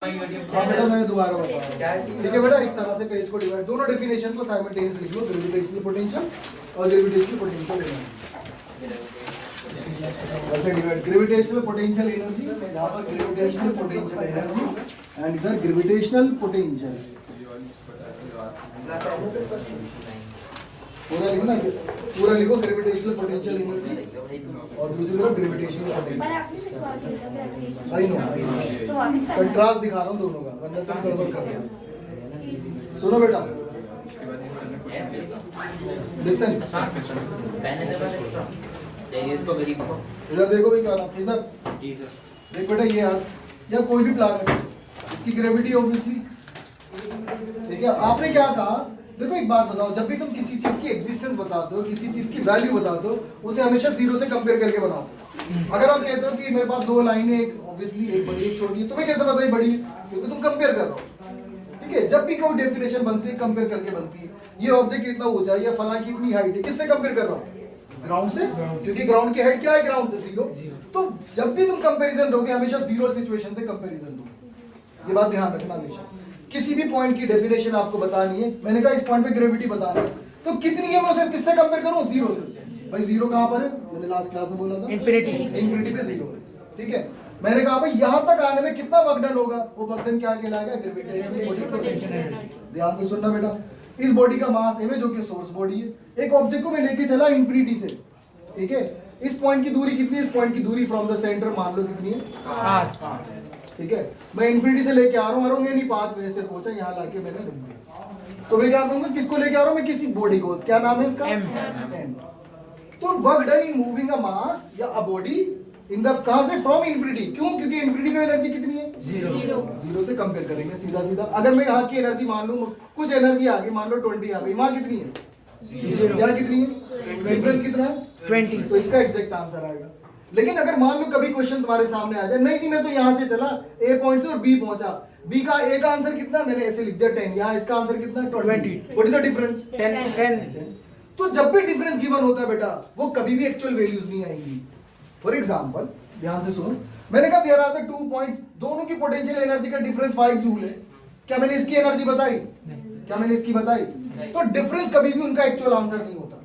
हाँ बेटा मैं दोबारा बता रहा हूँ, ठीक है बेटा। इस तरह से पेज को डिवाइड, दोनों डेफिनेशन को साइमल्टेनियस लिख लो, ग्रेविटेशनल पोटेंशियल और ग्रेविटेशनल पोटेंशियल एनर्जी। ऐसे डिवाइड, ग्रेविटेशनल पोटेंशियल एनर्जी, यहाँ पर ग्रेविटेशनल पोटेंशियल एनर्जी एंड इधर ग्रेविटेशनल पोटेंशियल। पूरा लिखना, पूरा लिखो ग्रेविटेशनल पोटेंशियल एनर्जी और दूसरी तरफ gravitational potential. I know contrast दिखा रहा हूँ दोनों का, वरना तुम गड़बड़ कर दोगे। सुनो बेटा, लिसन, इधर देखो भाई, क्या नाम है? देख बेटा, ये अर्थ या कोई भी प्लैनेट, इसकी ग्रेविटी ऑब्वियसली, ठीक है। आपने क्या कहा, देखो एक बात बताओ, जब भी तुम किसी चीज की एग्जिस्टेंस बताते हो, किसी चीज की वैल्यू बताते हो, उसे हमेशा जीरो से कंपेयर करके बनाते हो। अगर आप कहते हो कि मेरे पास दो लाइनें, एक ऑब्वियसली एक बड़ी एक छोटी है, तुम्हें कैसे पता है बड़ी है? क्योंकि तुम कंपेयर कर रहे हो, ठीक है। जब भी कोई डेफिनेशन बनती है, कंपेयर करके बनती है। ये ऑब्जेक्ट इतना ऊंचा है, या फला की इतनी हाइट है, किससे कंपेयर कर रहा हूँ? ग्राउंड से, क्योंकि ग्राउंड की हाइट क्या है? ग्राउंड से जीरो। तो जब भी तुम कंपैरिजन दोगे, हमेशा जीरो सिचुएशन से कंपैरिजन दो। ये बात ध्यान रखना हमेशा। किसी भी पॉइंट की डेफिनेशन आपको बतानी है, मैंने कहा इस पॉइंट पे ग्रेविटी बताना है, तो कितनी है मैं उसे किससे कंपेयर करूं? जीरो से। भाई जीरो कहां पर है? मैंने लास्ट क्लास में बोला था इंफिनिटी, इंफिनिटी पे जीरो है, ठीक है। मैंने कहा भाई यहां तक आने में कितना वर्क डन होगा? वो वर्क डन क्या कहलाएगा? Gravitational potential energy. ध्यान से सुनना बेटा, इस बॉडी का मास m है, जो कि सोर्स बॉडी है। एक ऑब्जेक्ट को मैं लेके चला इंफिनिटी से, ठीक है। इस पॉइंट की दूरी कितनी है? इस पॉइंट की दूरी फ्रॉम द सेंटर मान लो कितनी है? 8, ठीक है। मैं इंफिनिटी से लेके आ रहा हूँ, नहीं पाथ में से पहुंचा, यहाँ लाके मैंने रुक दिया। तो मैं क्या करूंगा? किसको लेके आ रहा हूँ मैं? किसी बॉडी को। क्या नाम है उसका? m। तो work done in moving a mass या अ बॉडी इन द, कहां से? From infinity. क्यों? क्योंकि इंफिनिटी में एनर्जी कितनी है? जीरो से कंपेयर करेंगे सीधा सीधा। अगर मैं यहाँ की एनर्जी मान लूं, कुछ एनर्जी आ गई, मान लो 20 आ गई, वहां कितनी है? यहाँ कितनी है? डिफरेंस कितना है? 20। तो इसका एग्जैक्ट आंसर आएगा। लेकिन अगर मान लो कभी क्वेश्चन तुम्हारे सामने आ जाए, नहीं जी मैं तो यहाँ से चला ए पॉइंट से और बी पहुंचा, बी का ए का आंसर कितना? मैंने ऐसे लिख दिया 10, यहाँ इसका आंसर कितना? 20। What is the difference? 10। तो जब भी डिफरेंस गिवन होता है बेटा, वो कभी भी एक्चुअल वैल्यूज नहीं आएंगी। फॉर एग्जांपल, ध्यान से सुनो, मैंने कहा देयर आर द 2 पॉइंट्स, दोनों की पोटेंशियल एनर्जी का डिफरेंस 5 जूल है। क्या मैंने इसकी एनर्जी बताई? क्या मैंने इसकी बताई? तो डिफरेंस कभी भी उनका एक्चुअल आंसर नहीं होता।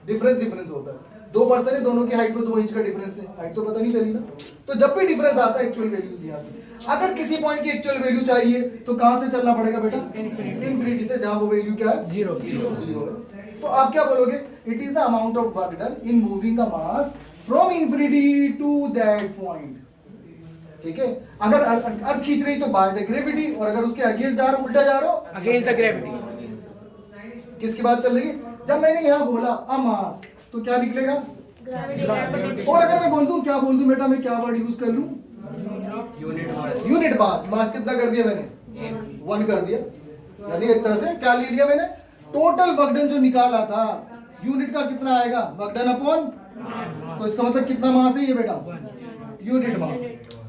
डिफरेंस होता है। 2 पर्सन है, दोनों की हाइट में 2 इंच का डिफरेंस है, हाइट तो पता नहीं चली ना। तो जब भी डिफरेंस आता है, एक्चुअल वैल्यूज नहीं आती। अगर किसी पॉइंट की एक्चुअल वैल्यू चाहिए तो कहां से चलना पड़ेगा बेटा? इंफिनिटी से, जहां वो वैल्यू क्या है? जीरो है। तो आप क्या बोलोगे? It is the amount of work done in moving a mass from infinity to that point, ठीक है। अगर अर्थ खींच रही तो बाय द ग्रेविटी, और अगर उसके अगेंस्ट जा रहा हूं, उल्टा जा रहा हूं, अगेंस्ट द ग्रेविटी। किसकी बात चल रही है? जब मैंने यहां बोला अ मास, तो क्या निकलेगा? और अगर मैं बोल दूं, क्या बोल दूं बेटा, मैं क्या वर्ड यूज कर लूं? Unit mass. मास कितना कर दिया मैंने? 1 कर दिया। यानी एक तरह से क्या ले लिया मैंने? टोटल वर्क डन जो निकाला था, यूनिट का कितना आएगा? वर्क डन अपॉन, तो इसका मतलब कितना मास है ये बेटा? Unit mass.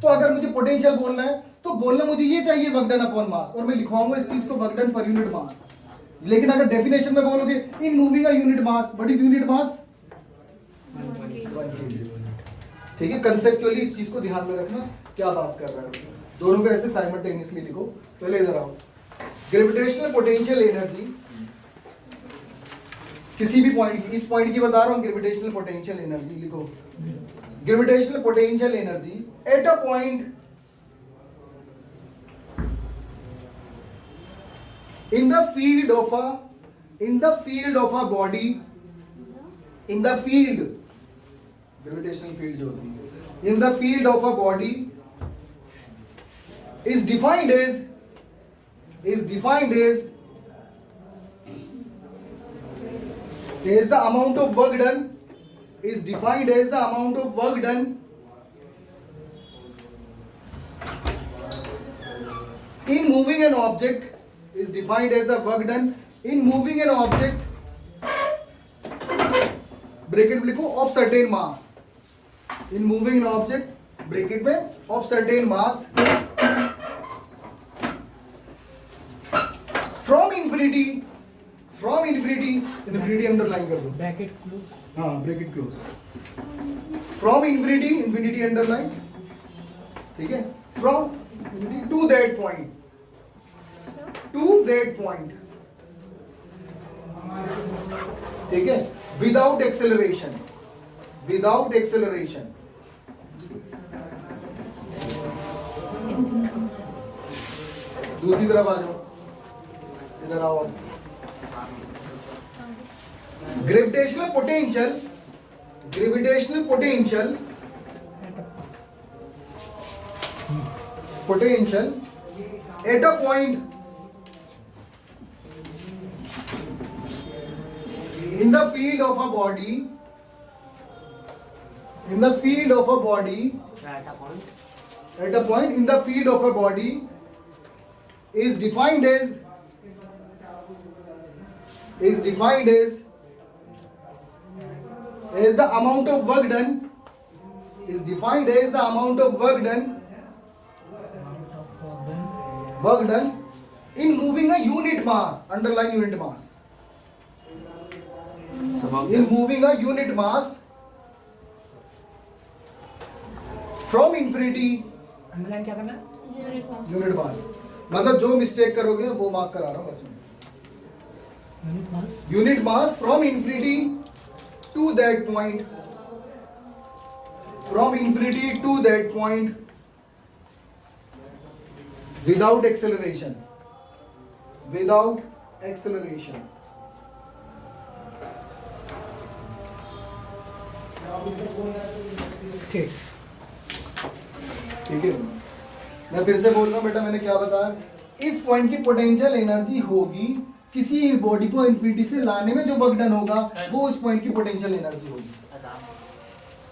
तो अगर मुझे पोटेंशियल बोलना है, तो बोलना मुझे ये चाहिए वर्क डन अपॉन मास, और मैं लिखवाऊंगा इस चीज को work done per unit mass. लेकिन अगर डेफिनेशन में बोलोगे इन moving a unit mass, what is unit mass? 1 kg, ठीक है। कंसेप्चुअली इस चीज को ध्यान में रखना, क्या बात कर रहा है। दोनों को ऐसे साइमल्टेनियसली लिखो। पहले इधर आओ, ग्रेविटेशनल पोटेंशियल एनर्जी किसी भी पॉइंट की, इस पॉइंट की बता रहा हूं, ग्रेविटेशनल पोटेंशियल एनर्जी लिखो। Gravitational potential energy at a point in the field of a body, in the field, gravitational field जो होती है, in the field of a body is defined as the amount of work done, is defined as the amount of work done in moving an object, is defined as the work done in moving an object, bracket में लिखो, of certain mass, in moving an object, bracket में of certain mass from infinity, infinity underline कर दो, bracket close, हाँ bracket close, from infinity underline, ठीक है, from to that point, to that point, ठीक है, without acceleration, without acceleration. दूसरी तरफ आ जाओ, इधर आओ. Gravitational potential, gravitational potential, potential at a point in the field of a body, in the field of a body, at a point in the field of a body is defined as the amount of work done, is defined as the amount of work done in moving a unit mass, underline unit mass, in moving a unit mass from infinity, underline क्या करना है? unit mass, मतलब जो mistake करोगे वो mark करा रहा हूं बस में. Unit mass from infinity to that point, from infinity to that point, without acceleration, without acceleration. ठीक. ठीक है, मैं फिर से बोल रहा हूं बेटा, मैंने क्या बताया? इस पॉइंट की पोटेंशियल एनर्जी होगी, किसी बॉडी को इन्फिनिटी से लाने में जो वर्क डन होगा वो उस पॉइंट की पोटेंशियल एनर्जी होगी.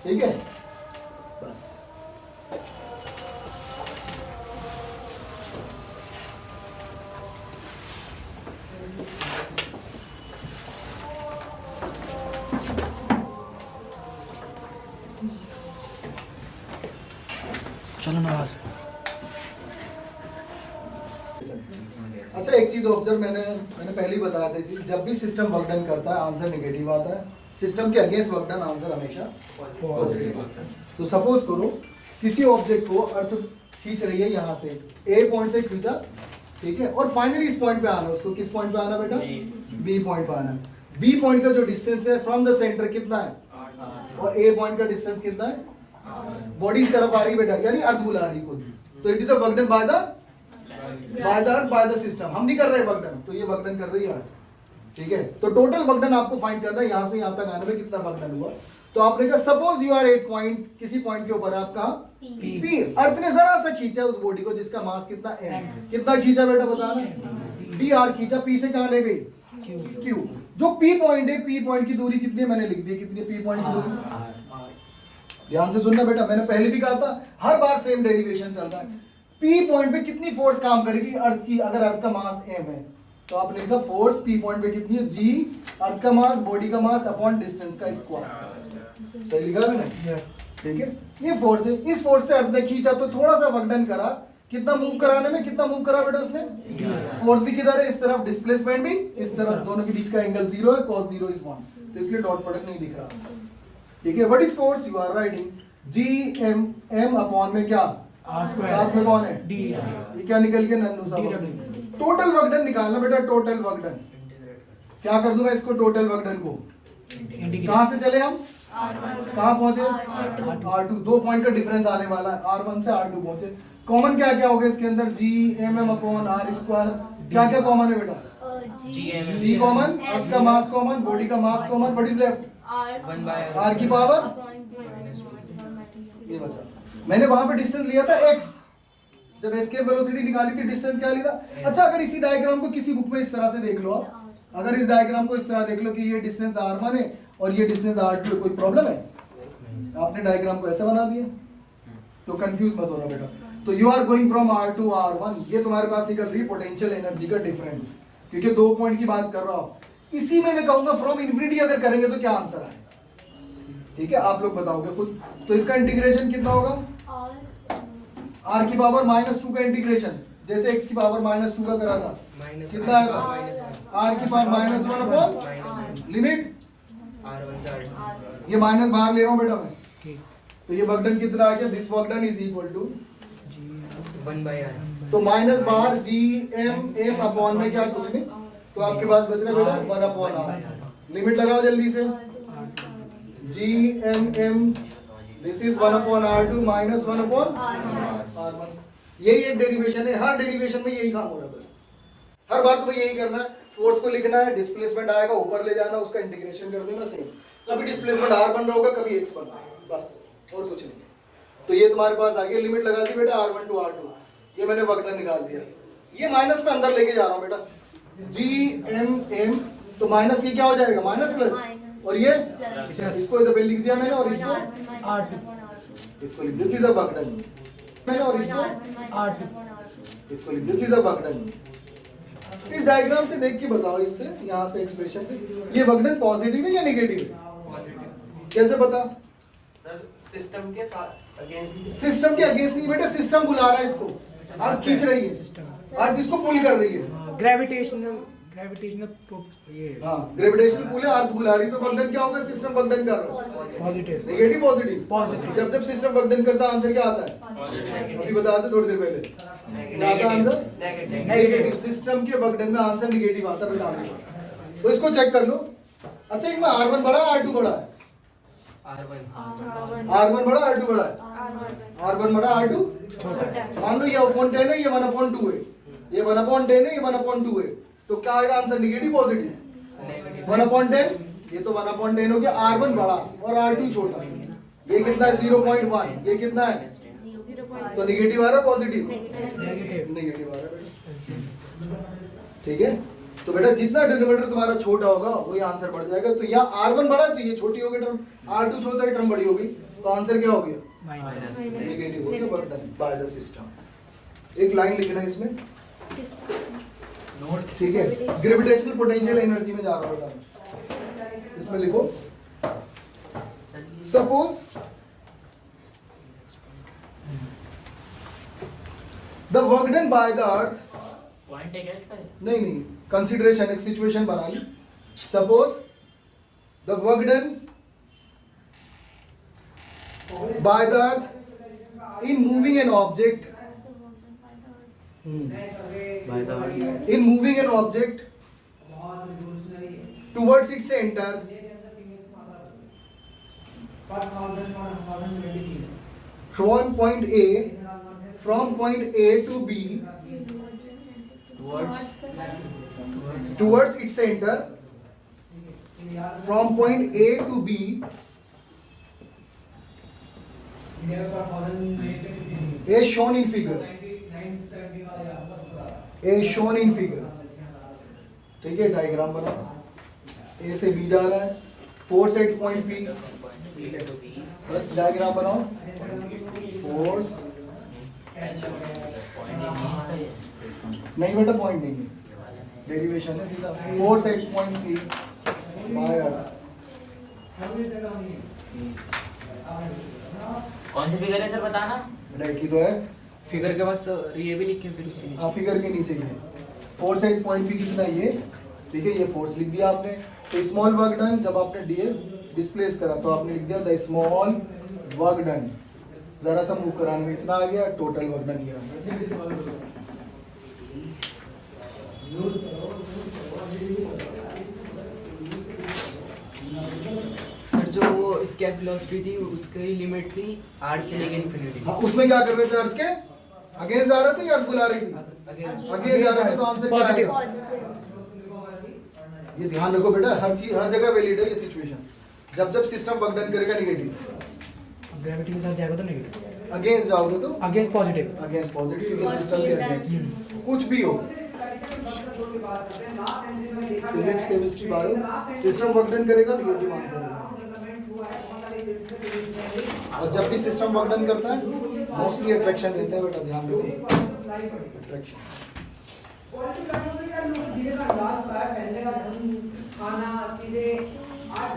ठीक है, बस. चलो नवाज. अच्छा, एक चीज ऑब्जर्व मैंने पहले ही बताया था जी, जब भी सिस्टम वर्क डन करता है आंसर नेगेटिव आता है. सिस्टम के अगेंस्ट वर्क डन आंसर हमेशा पॉजिटिव आता है. तो सपोज करो किसी ऑब्जेक्ट को अर्थ खींच रही है, यहाँ से ए पॉइंट से खींचा, ठीक है, और फाइनली इस पॉइंट पे आना. उसको किस पॉइंट पे आना बेटा? बी पॉइंट पे आना. बी पॉइंट का जो डिस्टेंस है फ्रॉम द सेंटर कितना है, और ए पॉइंट का डिस्टेंस कितना है? बॉडी इस तरफ आ रही बेटा, यानी अर्थ बुला रही खुद. तो it is the work done by the earth, by the system. हम नहीं कर रहे वर्क डन, तो ये वर्क डन कर रही है अर्थ. ठीक है, तो टोटल वर्क डन आपको फाइंड करना है, यहां से यहां तक आने में कितना वर्क डन हुआ. तो आपने कहा suppose you are at point, किसी पॉइंट के ऊपर है आपका पी. अर्थ ने जरा सा खींचा उस बॉडी को जिसका मास कितना एम. कितना खींचा बेटा बताना? डी आर खींचा. पी से कहां ले गई? क्यू. जो पी पॉइंट है, पी पॉइंट की दूरी कितनी है मैंने लिख दी. कितनी है पी पॉइंट की दूरी? ध्यान से सुनना बेटा, मैंने पहले भी कहा था, हर बार सेम डेरिवेशन चल रहा है. पी पॉइंट पे कितनी फोर्स काम करेगी अर्थ की, अगर अर्थ का मास एम है तो आपने लिखा फोर्स पी पॉइंट पे कितनी है? जी, अर्थ का मास, बॉडी का मास अपॉन डिस्टेंस का स्क्वायर. सही लिखा मैंने? ठीक है, ये फोर्स है. इस फोर्स से अर्थ ने खींचा तो थोड़ा सा वर्क डन करा. कितना मूव कराने में, कितना मूव करा बेटा उसने? फोर्स भी किधर है? इस तरफ. डिस्प्लेसमेंट भी इस तरफ. दोनों के बीच का एंगल 0 है, cos 0 is 1, तो इसलिए डॉट प्रोडक्ट नहीं दिख रहा. ठीक है, what is force? You are writing G M. M upon में क्या? साथ में कौन है? डी. ये क्या निकल के नन्नू साहब? टोटल वर्क डन निकालना बेटा. टोटल वर्क डन क्या कर दूं मैं इसको? टोटल वर्क डन को कहां से चले हम? कहां पहुंचे? R2. 2 पॉइंट का डिफरेंस आने वाला है, R1 से R2 पहुंचे. कॉमन क्या क्या होगा इसके अंदर? G M M upon R square. क्या क्या कॉमन है बेटा? जी कॉमन, अर्थ का मास कॉमन, बॉडी का mass common. What is left? R की पावर ये बचा. मैंने वहां पे डिस्टेंस लिया था x, जब एस्केप वेलोसिटी निकाली थी डिस्टेंस क्या लिया था? अच्छा, अगर इसी डायग्राम को किसी बुक में इस तरह से देख लो आप, अगर इस डायग्राम को इस तरह देख लो कि ये डिस्टेंस r1 है और ये डिस्टेंस r2 है, कोई प्रॉब्लम है? आपने डायग्राम को ऐसा बना दिया, तो कंफ्यूज मत होना बेटा. तो you are going from r to r1, ये तुम्हारे पास निकल रही पोटेंशियल एनर्जी का डिफरेंस, क्योंकि 2 पॉइंट की बात कर रहा हूं. इसी में मैं कहूंगा फ्रॉम इन्फिनिटी अगर करेंगे तो क्या आंसर आए? ठीक है, आप लोग बताओगे खुद. तो इसका इंटीग्रेशन कितना होगा? r की पावर -2 का इंटीग्रेशन, जैसे x की पावर -2 का करा था, कितना आया था? r की पावर -1 अपॉन लिमिट R1 से R2. ये माइनस बाहर ले रहा हूं बेटा मैं. तो ये वर्क डन कितना आ गया? This work done is equal to 1 by r. तो माइनस बाहर जी एम एम अपॉन में क्या कुछ नहीं, तो आपके पास बच रहा है बेटा 1 अपॉन आर। लिमिट लगाओ जल्दी से, G M M this is 1 upon R two minus 1 upon R one. यही एक डेरिवेशन है, हर डेरिवेशन में यही काम हो रहा है बस। हर बार तुम्हें यही करना है, फोर्स को लिखना है, डिस्प्लेसमेंट आएगा ऊपर ले जाना, उसका इंटीग्रेशन कर देना सेम। कभी डिस्प्लेसमेंट आर बन रहा होगा, कभी एक्स बन रहा होगा, बस और कुछ नहीं। तो ये तुम्हारे पास आ गया, लिमिट लगा दी बेटा r1 टू r2, ये मैंने वर्कडन निकाल दिया। ये माइनस में अंदर लेके जा रहा हूँ बेटा, जी एम एम, तो माइनस ये क्या हो जाएगा माइनस प्लस, और ये इसको इधर पे लिख दिया मैंने, और इसको इसको लिख दिया सीधा वर्कडन मैंने, और इसको लिख दिया सीधा वर्कडन। इस डायग्राम से देख के बताओ, इससे यहाँ से एक्सप्रेशन से ये वर्कडन पॉजिटिव है या नेगेटिव है, कैसे पता? सर सिस्टम के साथ अगेंस्ट, सिस्टम के अगेंस्ट नहीं बेटा, सिस्टम बुला रहा है इसको, अर्थ खींच रही है, अर्थ इसको पुल कर रही है, ग्रेविटेशनल ये हाँ ग्रेविटेशनल पुल है, अर्थ बुला रही है, तो वर्कडन क्या होगा, सिस्टम वर्कडन कर रहा है, पॉजिटिव नेगेटिव पॉजिटिव। जब जब सिस्टम वर्कडन करता है आंसर क्या आता है, अभी बता दो थोड़ी देर पहले, क्या आता है आंसर नेगेटिव। सिस्टम के वर्कडन में आंसर नेगेटिव आता है बेटा हमेशा, तो इसको चेक कर लो। अच्छा इनमें r1 बड़ा है r2 बड़ा है, r1 बड़ा r2 बड़ा है, r1 बड़ा r2 मान लो ये अपॉन 10 है, ये 1 अपॉन 2 है, ये 1 अपॉन 10 है, ये 1 अपॉन 2 है, तो क्या आएगा आंसर नेगेटिव पॉजिटिव? 1 अपॉन 10, ये तो 1 अपॉन 10 हो गया, r1 बड़ा और r2 छोटा, ये कितना है 0.1, ये कितना है, तो नेगेटिव आ रहा है पॉजिटिव, नेगेटिव आ रहा है, ठीक है। तो बेटा जितना डिनोमिनेटर तुम्हारा छोटा होगा वही आंसर बढ़ जाएगा। तो यहाँ r1 बड़ा है तो ये छोटी होगी टर्म, r2 छोटा है टर्म बड़ी होगी, तो आंसर क्या हो गया नेगेटिव हो गया, but done by the system. एक लाइन लिखना है इसमें, ठीक है। ग्रेविटेशनल पोटेंशियल एनर्जी में जा रहा हूँ बेटा, इसमें लिखो suppose the work done by the earth, point है क्या इसका? नहीं कंसिडरेशन, एक सिचुएशन बना ली। Suppose the work done by the earth in moving an object, in moving an object towards its center from point A to B towards its center from point A to B as shown in figure, as shown in figure, ठीक है। Diagram बनाओ, ए से B जा रहा है, force at point P, बस diagram बनाओ, force नहीं बेटा पॉइंट नहीं है, डेरिवेशन है सीधा, force at point P by earth. कौन सी फिगर है सर बताना? बेटा एक ही तो है, फिगर के बाद ये भी लिख के फिर उसके नीचे, हाँ फिगर के नीचे ही फोर्स एट पॉइंट पी कितना ये, ठीक है, ये फोर्स लिख दिया आपने। तो स्मॉल वर्क डन जब आपने डिस्प्लेस करा तो आपने लिख दिया द स्मॉल वर्क डन, जरा सा मूव कराने में इतना आ गया, टोटल वर्क डन ये आ गया। सर जो वो इसकी वेलोसिटी थी उसकी लिमिट थी r से लेके इन्फिनिटी, हाँ उसमें क्या कर रहे थे, अर्थ के अगेंस्ट जा रहे थे या अर्थ बुला रही थी, अगेंस्ट जा रहे थे, तो आंसर क्या आएगा? ये ध्यान रखो बेटा, हर चीज हर जगह वैलिड है ये सिचुएशन। जब जब सिस्टम वर्क डन करेगा नेगेटिव, ग्रेविटी के साथ जाएगा तो नेगेटिव, अगेंस्ट जाओगे तो अगेंस्ट पॉजिटिव, अगेंस्ट पॉजिटिव, क्योंकि सिस्टम के अगेंस्ट कुछ भी हो, physics chemistry bio, system work done करेगा नेगेटिव आंसर है। और जब भी सिस्टम वर्क डन करता है मोस्टली अट्रैक्शन रहता है बेटा, ध्यान रखो अट्रैक्शन।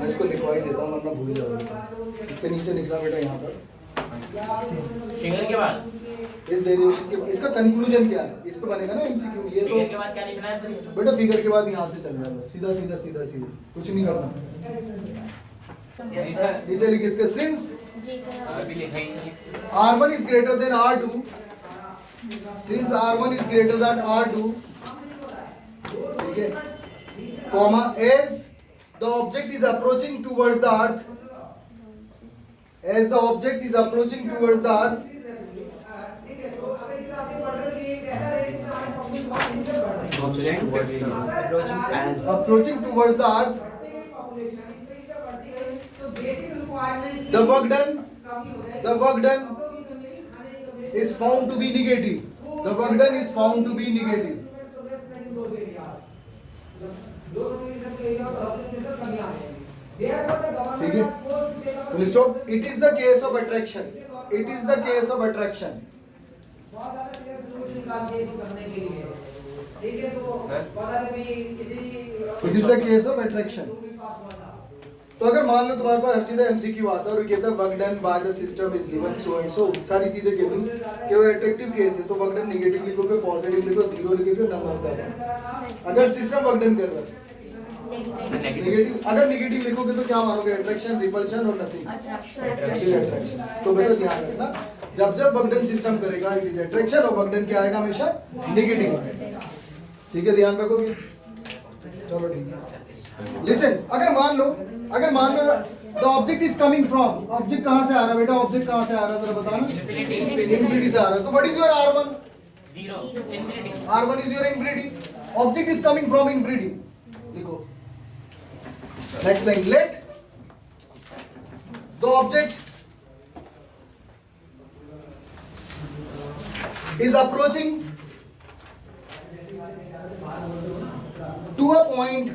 मैं इसको लिखवा ही देता हूँ वरना भूल जाओगे। इसके नीचे लिखना बेटा यहाँ पर, फिगर के बाद इस डेरिवेशन के, इसका कंक्लूजन क्या है, इस पे बनेगा ना एमसीक्यू। ये तो फिगर के बाद क्या लिखना है सर? बेटा फिगर के बाद यहाँ से चल जाएगा सीधा सीधा सीधा सीधा, कुछ नहीं करना। नीचे लिख इसके सिंस अभी लिखा ही नहीं। R1 is greater than R2 Since R1 is greater than R2, okay, comma, as the object is approaching towards the earth, as the object is approaching towards the earth, approaching towards the earth, the work done is found to be negative. The work done is found to be negative. ठीक है? Full stop. It is the case of attraction. It is the case of attraction. It is the case of attraction. तो अगर मान लो तुम्हारे पास हर सीधा MCQ आता है और कहता है work done by the system is given so and so, सारी चीजें कह दूं कि वो अट्रैक्टिव केस है तो वर्क डन नेगेटिव लिखोगे, पॉजिटिव लिखो, जीरो लिखोगे, नंबर का। अगर सिस्टम वर्क डन कर रहा है नेगेटिव, अगर नेगेटिव लिखोगे तो क्या मानोगे? अट्रैक्शन, रिपल्शन और नथिंग, अट्रैक्शन। तो बेटा ध्यान रखना, जब जब वर्क डन सिस्टम करेगा इट इज अट्रैक्शन और वर्क डन क्या आएगा? हमेशा नेगेटिव। ठीक है, ध्यान रखोगे? चलो ठीक है। लिसन, अगर मान लो the object is coming from, object कहां से आ रहा है बेटा? ऑब्जेक्ट कहां से आ रहा है जरा बताना। इन्फिनिटी से आ रहा है, तो what is your R1? 0 infinity. R1 is your infinity, object is coming from infinity, लिखो next line, let the object is approaching to a point,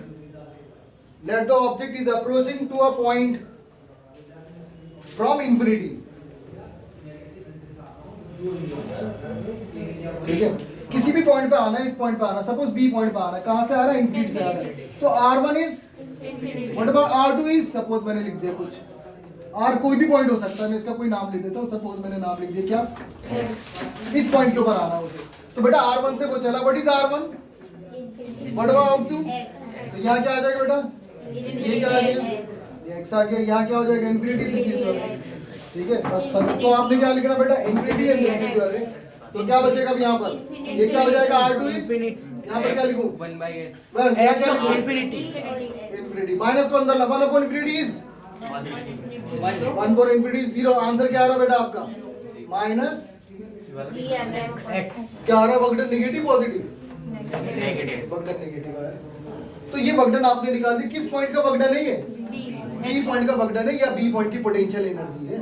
let the object is approaching to a point from infinity. ठीक है, किसी भी point पे आना है, इस point पे आना, सपोज बी पॉइंट पे आना है, कहां से आ रहा है? इन्फिनिटी से आ रहा है, तो R1 is what about R2 is, suppose मैंने लिख दिया कुछ R, कोई भी पॉइंट हो सकता है, मैं इसका कोई नाम लिख देता हूं, सपोज मैंने नाम लिख दिया क्या? इस पॉइंट के ऊपर आना है उसे, तो बेटा R1 से वो चला, what is R1? What about 2? तो यहाँ क्या आ जाएगा बेटा? ये क्या आ गया? ये x आ गया, यहाँ क्या हो जाएगा? Infinity, this is your x। ठीक है, बस खत्म। तो आपने क्या लिखना बेटा? Infinity and this is your x। तो क्या बचेगा अब यहाँ पर? ये क्या हो जाएगा? R2 इज, यहाँ पर क्या लिखूं? 1/x। बस यहाँ क्या लिखूं? Infinity. इन्फिनिटी माइनस को अंदर ला, 1 upon infinity is 1 for infinity is 0। Answer क्या आ रहा है बेटा आपका? माइनस क्या आ रहा है? Work done negative positive? Negative. Work done negative आया, तो ये वर्क डन आपने निकाल दी। किस पॉइंट का वर्क डन है? ये बी पॉइंट का वर्क डन है, या बी पॉइंट की पोटेंशियल एनर्जी है।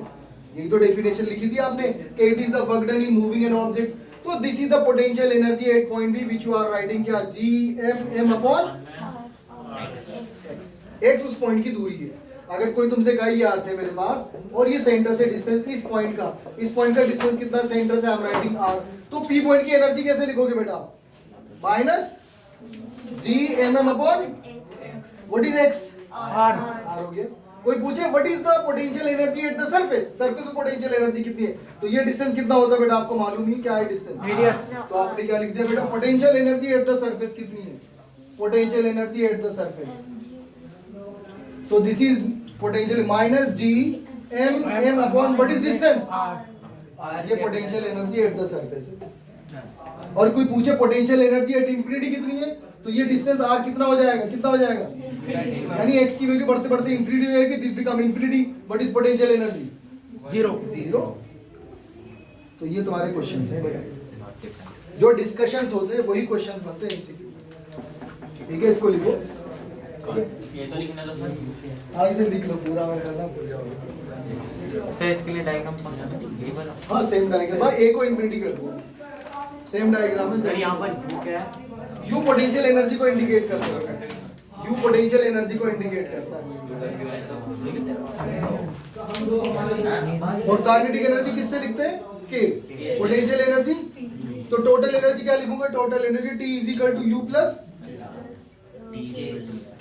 यही तो डेफिनेशन लिखी थी आपने कि it is the work done in moving an object. तो this is the potential energy at point B which you are writing क्या? Gm अपॉन x उस पॉइंट की दूरी है। अगर कोई तुमसे कहे ये अर्थ है मेरे पास और ये सेंटर से डिस्टेंस, इस पॉइंट का डिस्टेंस कितना? सेंटर से आई एम राइटिंग r, तो p पॉइंट की एनर्जी कैसे लिखोगे बेटा? Minus Gmm upon what is x? r हो गया। कोई पूछे what is the potential energy at the surface, surface में पोटेंशियल एनर्जी कितनी है? तो ये डिस्टेंस कितना होता है बेटा? आपको मालूम नहीं क्या है डिस्टेंस? Radius. तो आपने क्या लिख दिया बेटा? Potential energy at the surface कितनी है? Potential energy at the surface, तो this is potential minus Gmm upon what is distance? ये potential energy at the surface है। और कोई पूछे पोटेंशियल एनर्जी एट इंफिनिटी कितनी है, तो ये डिस्टेंस r कितना हो जाएगा? कितना हो जाएगा? यानी x की वैल्यू बढ़ते बढ़ते इंफिनिटी हो जाएगी, this become infinity, what is potential energy? 0। तो ये तुम्हारे क्वेश्चंस हैं बेटा, जो डिस्कशंस होते हैं वही क्वेश्चंस बनते हैं एमसीक्यू। ठीक है, इसको लिखो। ये तो लिखना तो सर। हाँ, इसे लिख लो पूरा, मैं करना भूल जाओगे। सर इसके लिए डायग्राम कौन सा है? ये वाला। हाँ, सेम डायग्राम, भाई a को इंफिनिटी कर दो, सेम डायग्राम है। सर यहाँ पर U क्या है? U पोटेंशियल एनर्जी को इंडिकेट करता है, U पोटेंशियल एनर्जी को इंडिकेट करता है। और काइनेटिक एनर्जी किससे लिखते हैं? K। पोटेंशियल एनर्जी, तो टोटल एनर्जी क्या लिखूंगा? Total energy T is equal to U plus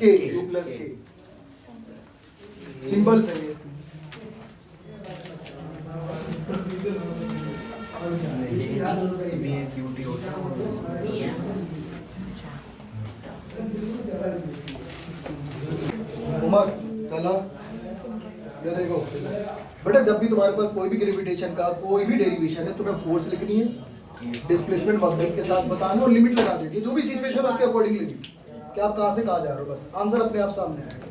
K, U plus K। Simple सही है। उमर कला, ये देखो बेटा, जब भी तुम्हारे पास कोई भी ग्रेविटेशन का कोई भी डेरिवेशन है, तुम्हें फोर्स लिखनी है, डिस्प्लेसमेंट वर्क डन के साथ बताना और लिमिट लगा देंगे, जो भी सिचुएशन है उसके अकॉर्डिंग लिमिट कि आप कहाँ से कहाँ जा रहे हो, बस आंसर अपने आप सामने आएगा।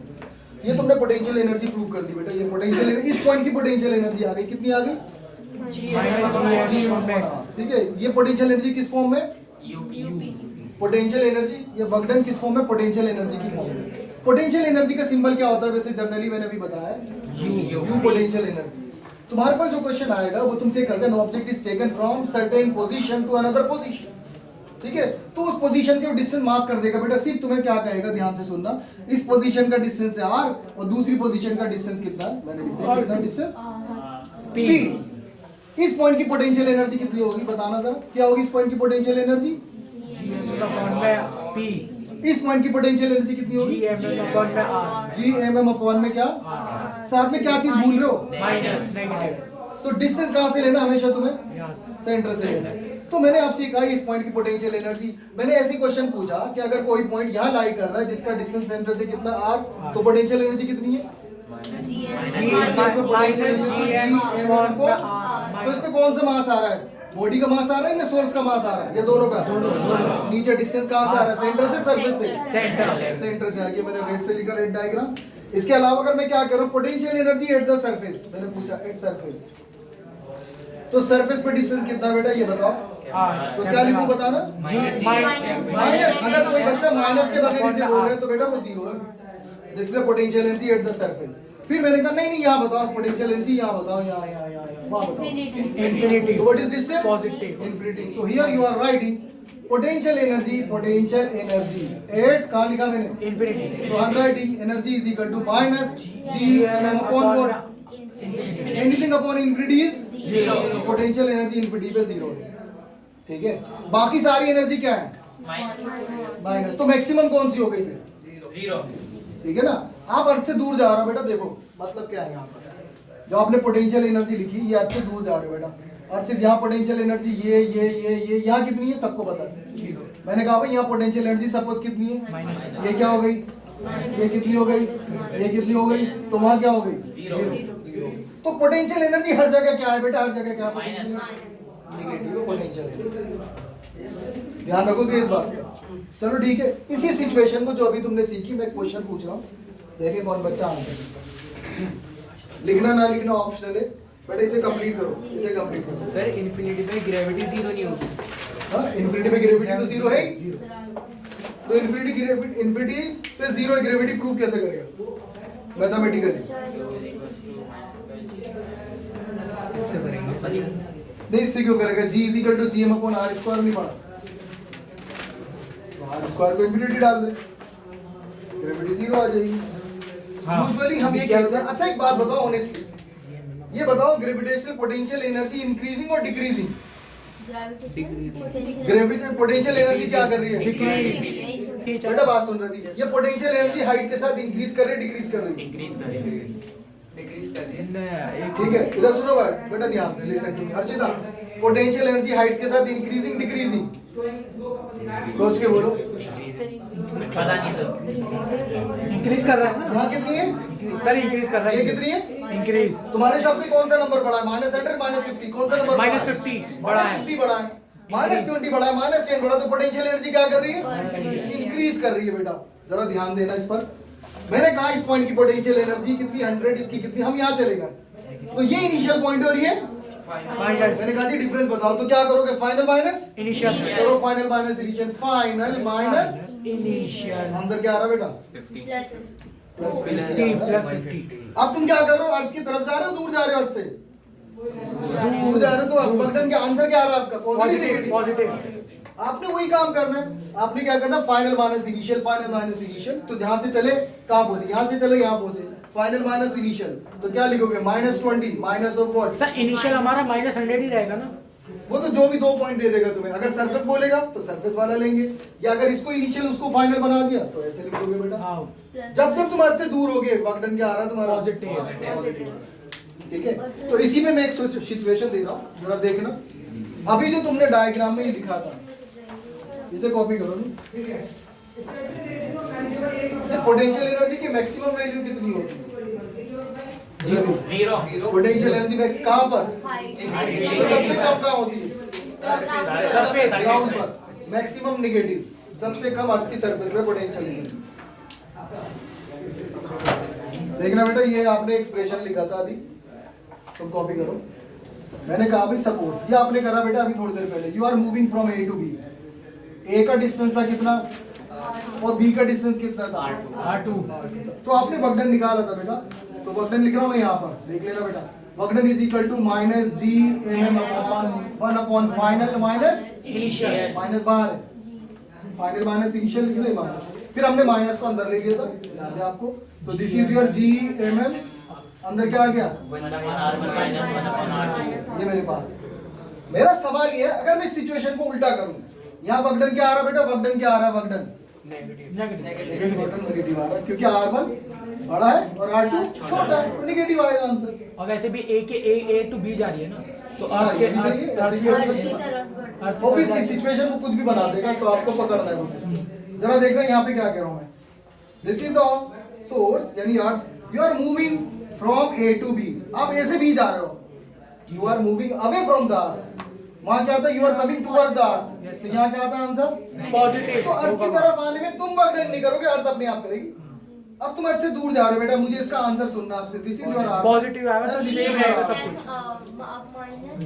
ये तुमने पोटेंशियल एनर्जी प्रूव कर दी बेटा, ये पोटेंशियल इस पॉइंट की पोटेंशियल एनर्जी आ गई, कितनी आ गई? ठीक है, ये पोटेंशियल एनर्जी किस फॉर्म में? पोटेंशियल एनर्जी, ये वर्क डन किस फॉर्म में? पोटेंशियल एनर्जी की फॉर्म में। पोटेंशियल एनर्जी का सिंबल क्या होता है वैसे जनरली, मैंने अभी बताया यू पोटेंशियल एनर्जी। तुम्हारे पास जो क्वेश्चन आएगा वो तुमसे कहेगा no object is taken from certain position to another position, ठीक है, तो उस पोजीशन के डिस्टेंस मार्क कर देगा बेटा। सिर्फ तुम्हें क्या कहेगा, ध्यान से सुनना, इस पोजीशन का डिस्टेंस है r और दूसरी पोजीशन का डिस्टेंस कितना है, मैंने लिखा है कितना डिस्टेंस p। इस पॉइंट की पोटेंशियल एनर्जी कितनी होगी बताना था, क्या होगी इस पॉइंट की पोटेंशियल एनर्जी? इस पॉइंट की पोटेंशियल एनर्जी कितनी होगी? Gmm में क्या, साथ में क्या चीज भूल रहे हो? तो डिस्टेंस कहां से लेना हमेशा तुम्हें? सेंटर से लेना। तो मैंने आपसे कहा इस पॉइंट की पोटेंशियल एनर्जी, मैंने ऐसी क्वेश्चन पूछा कि अगर कोई पॉइंट यहाँ लाई कर रहा है जिसका डिस्टेंस सेंटर से कितना r, तो पोटेंशियल एनर्जी कितनी है? तो इसमें कौन सा मास आ रहा है, बॉडी का मास आ रहा है या सोर्स का मास आ रहा है, या दोनों का? नीचे डिस्टेंस कहां से आ रहा है, सेंटर से सरफेस से? सेंटर से आगे मैंने रेड से लिखा, रेड डायग्राम। इसके अलावा अगर मैं क्या कर रहा हूं, potential energy at the surface, मैंने पूछा एट सरफेस, तो सरफेस पे डिस्टेंस कितना बेटा ये बताओ, तो क्या लिखूं बताना? माइनस। अगर कोई बच्चा माइनस के बगैर इसे बोल रहा है तो बेटा वो जीरो है, this is the potential energy at the surface. फिर मैंने कहा नहीं यहाँ बताओ पोटेंशियल एनर्जी, यहाँ बताओ, यहाँ वहाँ बताओ इंफिनिटी। तो what is this? Positive infinity. तो here you are writing potential energy at, कहाँ लिखा मैंने? इंफिनिटी। तो I am writing energy is equal to minus Gmm upon what? Anything upon infinity is zero. Potential energy infinity पे zero है, ठीक है। बाकी सारी एनर्जी क्या है? माइनस। तो मैक्सिमम कौन सी हो गई फिर? जीरो, ठीक है ना। आप अर्थ से दूर जा रहे हो बेटा, देखो मतलब क्या है यहाँ पर, जो आपने पोटेंशियल एनर्जी लिखी ये अर्थ से दूर जा रहे हो बेटा। अर्थ से यहाँ पोटेंशियल एनर्जी ये यहाँ कितनी है सबको पता है। मैंने कहा भाई यहाँ पोटेंशियल एनर्जी सपोज कितनी है, ये क्या हो गई, ये कितनी हो गई, ये कितनी हो गई, तो वहाँ क्या हो गई? तो पोटेंशियल एनर्जी हर जगह क्या है बेटा, हर जगह क्या है? Negative potential energy. ध्यान रखोगे इस बात का। चलो ठीक है, इसी सिचुएशन को जो अभी तुमने सीखी, मैं क्वेश्चन पूछ रहा हूँ, देखिए कौन बच्चा आंसर लिखना ना लिखना ऑप्शनल है, बट इसे कंप्लीट करो, इसे कंप्लीट करो। सर इन्फिनिटी पे ग्रेविटी जीरो नहीं होगी? हाँ, इन्फिनिटी पे ग्रेविटी तो जीरो है ही, तो इन्फिनिटी पे जीरो है, ग्रेविटी प्रूव कैसे करेगा मैथमेटिकली? इससे करेंगे नहीं, इससे क्यों करेगा? G is equal to Gm upon r square नहीं पड़ा, तो r स्क्वायर को इन्फिनिटी डाल दे, ग्रेविटी जीरो आ जाएगी। यूजुअली हम ये कहते हैं। अच्छा एक बात बताओ ऑनेस्टली, ये बताओ ग्रेविटेशनल पोटेंशियल एनर्जी इंक्रीजिंग और डिक्रीजिंग? ग्रेविटेशनल पोटेंशियल एनर्जी क्या कर रही है? डिक्रीज। बेटा बात सुन रही है, ये पोटेंशियल एनर्जी हाइट के साथ इंक्रीज कर रही है डिक्रीज कर रही है? डिक्रीज कर रही है, ठीक है। इधर सुनो बेटा ध्यान से, listen to me Archita, potential energy height के साथ इंक्रीजिंग डिक्रीजिंग? सोच के बोलो। पता नहीं सर, इंक्रीज कर रहा है ना? यहाँ कितनी है सर? इंक्रीज कर रहा है। ये कितनी है? इंक्रीज। तुम्हारे हिसाब से कौन सा नंबर बड़ा है, -100 -50? कौन सा नंबर -50 बड़ा है, -50 बड़ा है, -20 बड़ा है, -10 बड़ा, तो पोटेंशियल एनर्जी क्या कर रही है? इंक्रीज कर रही है बेटा। जरा ध्यान देना इस पर। मैंने कहा इस पॉइंट की पोटेंशियल एनर्जी कितनी 100, इसकी कितनी, हम यहाँ चलेगा, तो ये इनिशियल पॉइंट है और ये फाइनल। मैंने कहा जी डिफरेंस बताओ, तो क्या करोगे? फाइनल माइनस इनिशियल करो, final minus initial, final minus initial. Answer क्या आ रहा है बेटा? 50 प्लस 50। अब तुम क्या कर रहे हो, अर्थ की तरफ जा रहे हो, दूर जा रहे हो अर्थ से? दूर जा रहे हो, तो बर्तन का आंसर क्या आ रहा है आपका? पॉजिटिव। पॉजिटिव। आपने वही काम करना है, आपने क्या करना? Final minus initial, final minus initial, तो जहां से चले कहां पहुंचे, यहां से चले यहां पहुंचे, फाइनल माइनस इनिशियल, तो क्या लिखोगे? -20 minus of what? Sir initial हमारा -100 ही रहेगा ना? वो तो जो भी 2 पॉइंट दे देगा तुम्हें। अगर सरफेस बोलेगा तो सरफेस वाला लेंगे, या अगर इसको इनिशियल उसको फाइनल बना दिया तो ऐसे लिख दोगे बेटा। हाँ जब जब तुम अर्थ से दूर होगे वर्क डन क्या आ रहा है तुम्हारा? पॉजिटिव। ठीक है, तो इसी में मैं एक सिचुएशन दे रहा हूँ, जरा देखना। अभी जो तुमने डायग्राम में ये दिखा था, इसे कॉपी करो नहीं। पोटेंशियल एनर्जी की मैक्सिमम वैल्यू कितनी होती है? जीरो। पोटेंशियल एनर्जी मैक्स कहां पर? तो सबसे कम कहां होती है? सरफेस ग्राउंड पर मैक्सिमम नेगेटिव, सबसे कम अर्थ की सरफेस पे पोटेंशियल नेगेटिव। देखना बेटा, ये आपने एक्सप्रेशन लिखा था अभी, तुम कॉपी करो। मैंने कहा भाई सपोज, ये आपने करा बेटा अभी थोड़ी देर पहले, you are moving from A to B. A का डिस्टेंस था कितना और बी का डिस्टेंस कितना था? R2 तो आपने वक्डन निकाला था बेटा, तो वक्डन लिख रहा हूं मैं यहाँ पर, देख लेना बेटा। Work done is equal to minus G M upon 1 upon final minus initial minus बाहर है, फाइनल माइनस इनिशियल लिख ले बाहर। फिर हमने माइनस को अंदर ले लिया था, याद है आपको? तो this is your G M M, अंदर क्या आ गया? ये मेरे पास है। मेरा सवाल ये है, अगर मैं इस सिचुएशन को उल्टा करूं, यहाँ वक्डन क्या आ रहा है बेटा? वक्डन क्या आ रहा है? वक्डन नेगेटिव वक्डन नेगेटिव आ रहा है, क्योंकि R1 बड़ा है और R2 छोटा है, तो नेगेटिव आएगा आंसर। और वैसे भी A टू B जा रही है ना, तो हाँ, ये भी सही है, ऐसे भी हो अर्थ सकता की है। तरफ ऑब्वियसली सिचुएशन को कुछ भी बना देगा, तो आपको पकड़ना है वो सिचुएशन। जरा देखना यहाँ पे क्या कह रहा हूँ मैं। दिस इज द सोर्स, यानी earth, you are moving from A to B. आप ए से बी जा रहे हो, you are moving away from the earth. वहां क्या था? You are coming towards the earth. तो यहाँ क्या था आंसर? पॉजिटिव। तो अर्थ की तरफ आने में तुम वर्क नहीं करोगे, अर्थ अपने आप करेगी। अब तुम अर्थ से दूर जा रहे हो बेटा, मुझे इसका आंसर सुनना आपसे। This is your earth. Positive आएगा सर, सेम रहेगा सब कुछ।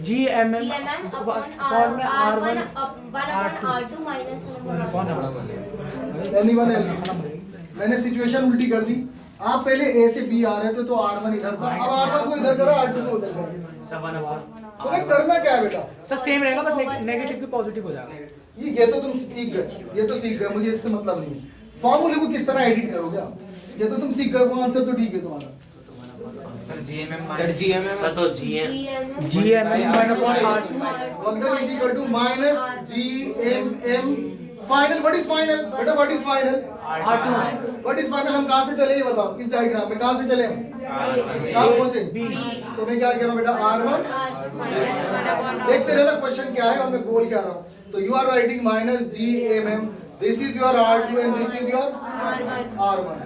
GMM अपॉन में R1 एनीवन एल्स? मैंने सिचुएशन उल्टी कर दी। आप पहले ए से बी आ रहे थे, तो R1 इधर था, अब R1 को इधर करो, R2 को उधर करो। तुम्हें करना क्या है बेटा? सर सेम रहेगा, बस नेगेटिव की पॉजिटिव हो जाएगा। ये तो तुम सीख गए, ये तो सीख गए, मुझे इससे मतलब नहीं है। फॉर्मूले को किस तरह एडिट करोगे आप, ये तो तुम सीख गए, वो आंसर तो ठीक है तुम्हारा। सर GMM सर तो GMM work done is equal to minus GMM final. What is final बेटा? What is final? R2 what is final? हम कहां से चले ये बताओ, इस डायग्राम में कहां से चले हम? कहां पहुंचे? तो मैं क्या कह रहा हूं बेटा? R1। देखते रहना क्वेश्चन क्या है और मैं बोल क्या रहा हूं। तो you are writing minus GMM, this is your R2 and this is your R1।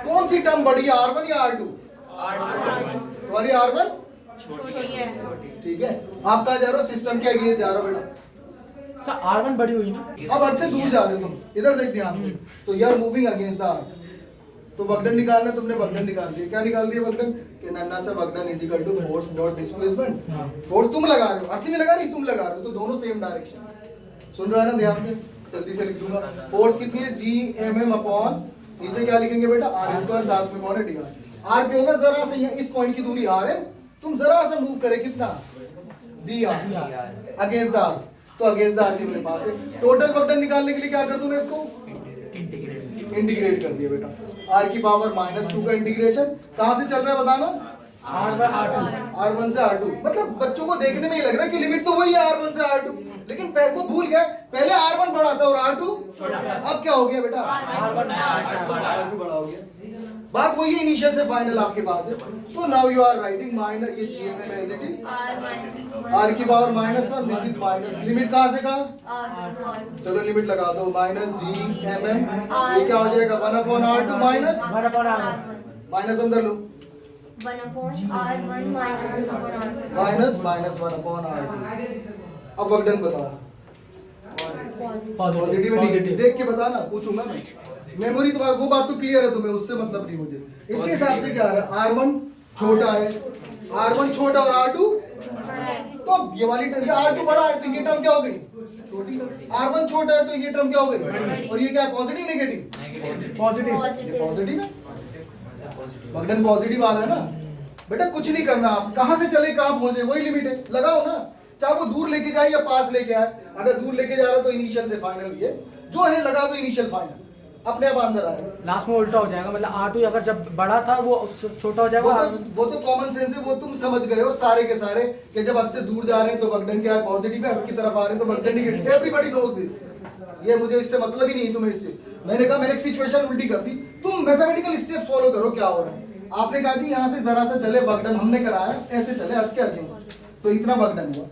कौन सी टर्म बड़ी है, R1 या R2? तुम्हारी R1 ठीक है। आप कहा जा रहे हो? सिस्टम के अगेंस्ट जा रहे हो बेटा। सर R1 बड़ी हुई ना, अब अर्थ से दूर जा रहे हो तुम, इधर देख ध्यान से। तो you are moving against the earth. तो वक्डन निकालना, तुमने वक्डन निकाल दिया। क्या निकाल दिया वक्डन? कि नन्ना सा work done is equal to force dot displacement. Force तुम लगा रहे हो, अर्थ नहीं लगा रही, तुम लगा रहे हो, तो दोनों सेम डायरेक्शन। सुन रहा है ना ध्यान से? जल्दी से लिख दूंगा। फोर्स कितनी है? GMM अपॉन, नीचे क्या लिखेंगे बेटा? R स्क्वायर, साथ में कौन है? DR। R क्या होगा? जरा से यहाँ इस पॉइंट की दूरी R है, तुम जरा सा मूव करे, कितना? DR against the earth. तो अगेंस्ट द अर्थ मेरे पास है। टोटल वक्डन निकालने के लिए क्या कर दूं मैं इसको? इंटीग्रेट कर दिया बेटा। R की पावर -2 का इंटीग्रेशन कहां से चल रहा है बताना? R1 से R2। मतलब बच्चों को देखने में ही लग रहा है कि लिमिट तो वही है R1 से R2, लेकिन वो भूल गए पहले R1 बड़ा था और R2 अब क्या हो गया बेटा? R2 बड़ा हो गया। बात वही है, इनिशियल से फाइनल आपके पास है। तो now you are writing minus, ये GMM as it is, R की power -1, this is minus, limit कहां से कहां? चलो लिमिट लगा दो, -GMM, ये क्या हो जाएगा? 1 upon R2 minus 1 upon R1 minus अंदर लो, 1 upon R1 minus 1 upon R2 minus 1 upon R2। अब वक्डन बताओ, पॉजिटिव या नेगेटिव? देख के बताना, पूछूंगा मैं। मेमोरी तो वो बात तो क्लियर है तुम्हें, उससे मतलब नहीं मुझे। इसके हिसाब से क्या आ रहा है? R1 छोटा है, R1 छोटा और R2, तो ये वाली टर्म, R2 बड़ा है तो ये टर्म क्या हो गई? छोटी। R1 छोटा है तो ये टर्म क्या हो गई? और ये क्या है? Positive negative? पॉजिटिव है। वक्डन पॉजिटिव वाला है ना बेटा। कुछ नहीं करना, आप कहां से चले कहां पहुंचे वही लिमिट है, लगाओ ना। चाहे वो दूर लेके जाए या पास लेके आए, अगर दूर लेके जा रहा है तो इनिशियल से फाइनल, ये जो है लगा दो इनिशियल फाइनल, अपने आप आंसर आएगा। लास्ट में उल्टा हो जाएगा, मतलब R2 अगर जब बड़ा था वो छोटा हो जाएगा। वो तो कॉमन सेंस है, वो तुम समझ गए हो सारे के सारे कि जब अर्थ से दूर जा रहे हैं तो वक्डन क्या है? पॉजिटिव है। अर्थ की तरफ आ रहे हैं तो work done negative. Everybody knows this. ये मुझे इससे मतलब ही नहीं तुम्हें इससे। मैंने कहा मैंने एक सिचुएशन उल्टी कर दी, तुम मैथमेटिकल स्टेप फॉलो करो क्या हो रहा है। आपने कहा जी यहाँ से जरा सा चले वक्डन, हमने कराया ऐसे चले अर्थ के अगेंस्ट, तो इतना वक्डन हुआ।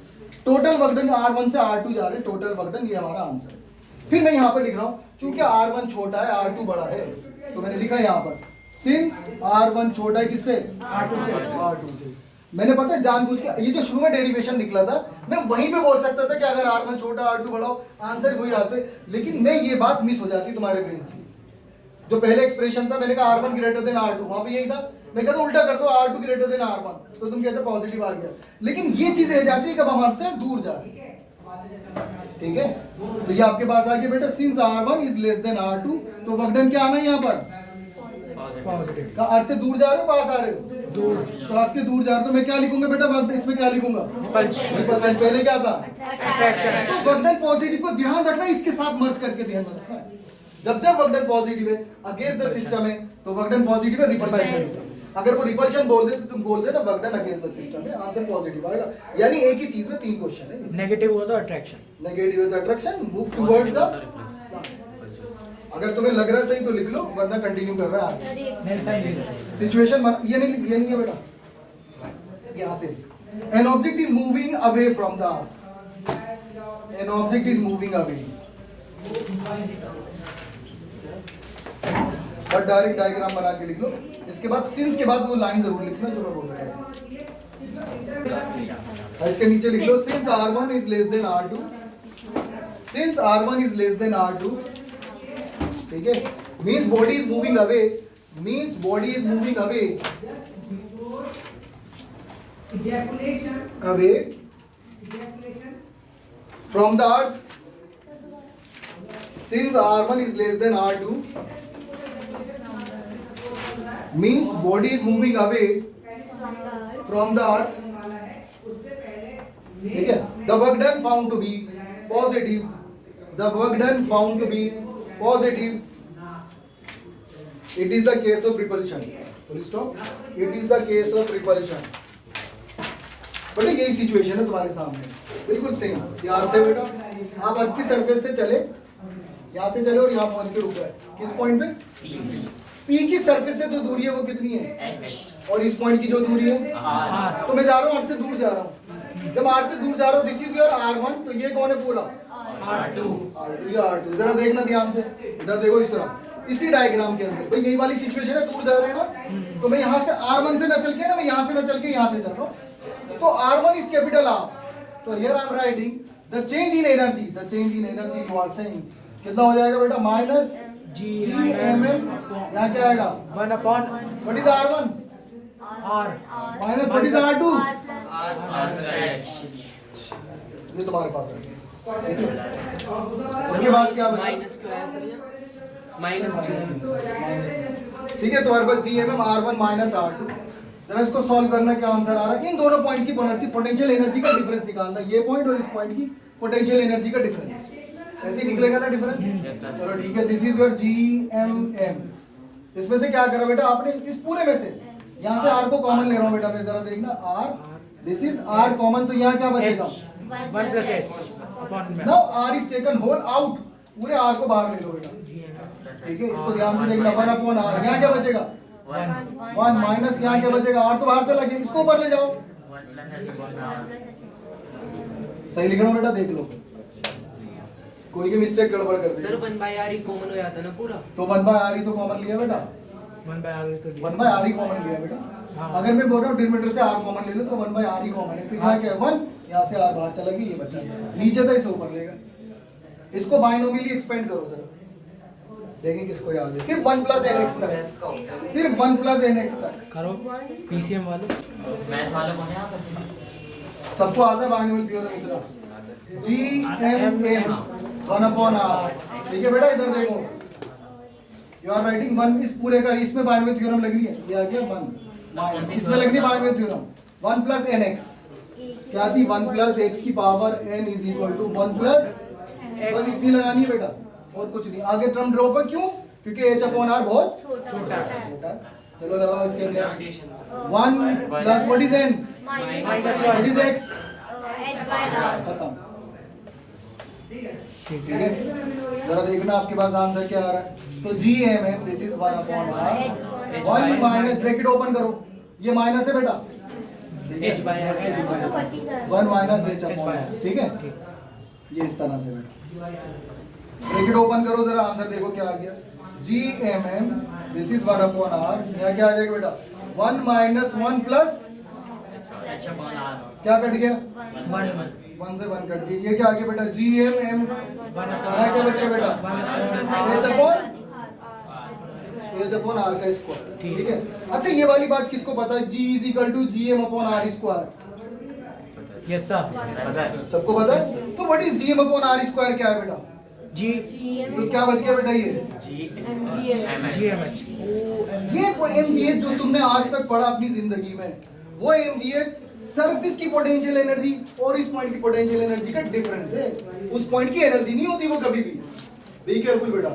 टोटल वक्डन R1 से R2 जा रहे हैं, टोटल वक्डन, ये हमारा आंसर है। फिर मैं यहाँ पर लिख रहा हूँ, चूंकि R1 छोटा है R2 बड़ा है, तो मैंने लिखा यहाँ पर सिंस R1 छोटा है किससे? R2 से। मैंने पता है जानबूझ के ये जो शुरू में डेरिवेशन निकला था मैं वहीं पे बोल सकता था कि अगर R1 छोटा R2 बड़ा हो आंसर वही आते, लेकिन मैं ये बात मिस हो जाती तुम्हारे ब्रेन से। जो पहले एक्सप्रेशन था मैंने कहा R1 ग्रेटर देन R2, वहां पे यही था, मैं कहता उल्टा कर दो R2 ग्रेटर देन R1, तो तुम कहते पॉजिटिव आ गया। लेकिन ये चीज रह जाती है कब हम आपसे दूर जा रहे हैं, ठीक है। तो ये आपके पास आ गया बेटा, since R1 is less than R2, तो वर्क डन क्या आना है यहाँ पर पॉजिटिव। अर्थ से दूर जा रहे हो पास आ रहे हो दूर, तो अर्थ के दूर जा रहे हो तो मैं क्या लिखूंगा बेटा वर्क, इसमें क्या लिखूंगा रिपल्शन, पहले क्या था अट्रैक्शन। तो वर्क डन पॉजिटिव को ध्यान रखना, इसके साथ मर्ज करके ध्यान रखना। जब जब वर्क डन पॉजिटिव है अगेंस्ट द सिस्टम है तो वर्क डन पॉजिटिव है, रिपल्शन अगर वो रिपल्शन बोल दे तो तुम बोल देना work done against the system है, आंसर पॉजिटिव आएगा। यानी एक ही चीज में 3 क्वेश्चन है। नेगेटिव हुआ तो अट्रैक्शन, नेगेटिव है तो अट्रैक्शन, मूव टुवर्ड्स द, अगर तुम्हें लग रहा है सही तो लिख लो वरना कंटिन्यू कर रहा है आगे। सिचुएशन ये नहीं है बेटा, यहां से an object is moving away from the earth, an object is moving away, but direct diagram बना के लिख लो। इसके बाद सिंस के बाद वो लाइन जरूर लिखना जो मैं बोल रहा हूं। इसके नीचे लिख लो since R1 is less than R2, since R1 is less than R2, ठीक है, means body is moving away, means body is moving away, away from the earth, since R1 is less than R2 means body is moving away from the earth, ठीक है। The work done found to be positive, the work done found to be positive, it is the case of repulsion, full stop, it is the case of repulsion। बेटा यही situation है तुम्हारे सामने, बिल्कुल same. ये अर्थ है बेटा, आप अर्थ की सरफेस से चले, यहाँ से चले और यहाँ पहुंच के रुक गए, किस पॉइंट पे P की सरफेस से जो दूरी है वो कितनी है और इस पॉइंट की जो दूरी है R, तो मैं जा रहा हूँ 8 से दूर जा रहा हूँ। जब 8 से दूर जा रहा हूँ दिस इज योर R1, तो ये कौन है पूरा R2, जरा देखना ध्यान से, इधर देखो इस तरह, इसी डायग्राम के अंदर भाई यही वाली सिचुएशन है, दूर जा रहे हैं ना, तो मैं यहाँ से R1 से न चल के ना, मैं यहाँ से न चल के यहाँ से चल रहा हूँ, तो R1 इज कैपिटल R, तो here I am writing the change in energy, the change in energy you are saying कितना हो जाएगा बेटा, माइनस GMM, यहाँ क्या आएगा 1/, what is R1 R minus what is R2, R+. ये तुम्हारे पास है। उसके बाद क्या बचा, माइनस क्यों आया सर, ये माइनस जी, ठीक है, तुम्हारे पास GMM R1 माइनस R2। जरा इसको सॉल्व करना, क्या आंसर आ रहा है, इन दोनों पॉइंट की पोटेंशियल एनर्जी का डिफरेंस निकालना, ये पॉइंट और इस पॉइंट की पोटेंशियल एनर्जी का डिफरेंस, ऐसे ही निकलेगा ना डिफरेंस। चलो ठीक है, दिस इज योर GMM। इसमें से क्या करा बेटा आपने, इस पूरे में से यहाँ से R को कॉमन ले रहा हूँ बेटा मैं, जरा देखना R, this is R common, तो यहाँ क्या बचेगा 1 + h now R is taken whole out, पूरे R को बाहर ले लो बेटा, ठीक है, इसको ध्यान से देखना, 1/R, यहाँ क्या बचेगा 1 माइनस यहाँ क्या बचेगा, R तो बाहर चला गया, इसको ऊपर ले जाओ, सही लिख रहा हूँ बेटा, देख लो कोई भी मिस्टेक गड़बड़ कर सर 1/r ही कॉमन हो जाता ना पूरा, तो 1/r ही तो कॉमन लिया बेटा, 1/r तो 1/r ही कॉमन लिया बेटा। अगर मैं बोल रहा हूँ डिनोमिनेटर से R कॉमन ले लो तो 1/r ही कॉमन है, तो यहाँ क्या है 1, यहाँ से R बाहर चला गया, ये बचा, नीचे था इसे ऊपर लेगा। इसको बाइनोमियली एक्सपेंड करो जरा, देखें किसको याद है, सिर्फ 1 + nx तक, सिर्फ 1 + nx तक करो, PCM वाले मैथ वाले कौन है यहाँ पर? सबको आता है बाइनोमियल थ्योरम इतना, GMM 1/R, ठीक है बेटा, इधर देखो यू आर राइटिंग 1, इस पूरे का इसमें बाइनोमियल थ्योरम लग रही है, ये आ गया 1 माइनस, इसमें लग रही है बाइनोमियल थ्योरम 1 + nx, क्या थी 1 + x की power n is equal to 1 + बस इतनी लगानी है बेटा, और कुछ नहीं, आगे टर्म ड्रॉप है, क्यों, क्योंकि h/r बहुत छोटा है। चलो लगाओ इसके अंदर 1 + what is n what is x, h/r. खत्म, ठीक है, जरा देखना आपके पास आंसर क्या आ रहा है, तो GMM this is 1/R, 1 minus, bracket open करो, ये माइनस है बेटा, h/r 1 माइनस h/r, ठीक है, ये इस तरह से बेटा, ब्रैकेट ओपन करो, जरा आंसर देखो क्या आ गया, GMM दिस इज 1/R, यहाँ क्या आ जाएगा बेटा 1 - 1 + H upon R. क्या कट गया? 1 1 से 1 कट गया। ये क्या आ गया बेटा? GMM। यहाँ क्या बच गया बेटा? H upon R का स्क्वायर। ठीक है। अच्छा ये वाली बात किसको पता है? G is equal to GM upon R square. Yes sir. सबको पता है? तो what is GM upon R square क्या है बेटा? जी तो क्या बच गया बेटा ये? GMH। ये वो MGH जो तुमने आज तक पढ़ा अपनी जिंदगी में, वो MGH सरफेस की पोटेंशियल एनर्जी और इस पॉइंट की पोटेंशियल एनर्जी का डिफरेंस है। उस पॉइंट की एनर्जी नहीं होती वो कभी भी। बी केयरफुल बेटा,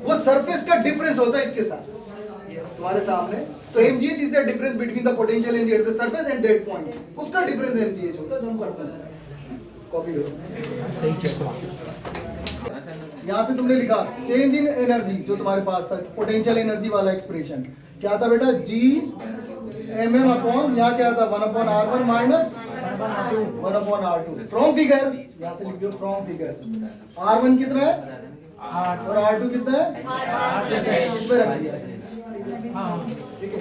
वो सरफेस का डिफरेंस होता है इसके साथ तुम्हारे सामने। तो MGH is the difference between the potential energy at the surface and that point. उसका डिफरेंस MGH होता है जो हम करते हैं। कॉपी करो। सही चेक। यहाँ से तुमने लिखा चेंज इन एनर्जी जो तुम्हारे पास था, पोटेंशियल एनर्जी वाला एक्सप्रेशन क्या था बेटा? GMM अपॉन यहाँ क्या था? 1 upon R1 minus 1 upon R2 from figure. यहाँ से लिख दो फ्रॉम फिगर। R1 कितना है? 8 और R2 कितना है? 8 इसमें रख दिया। ठीक है।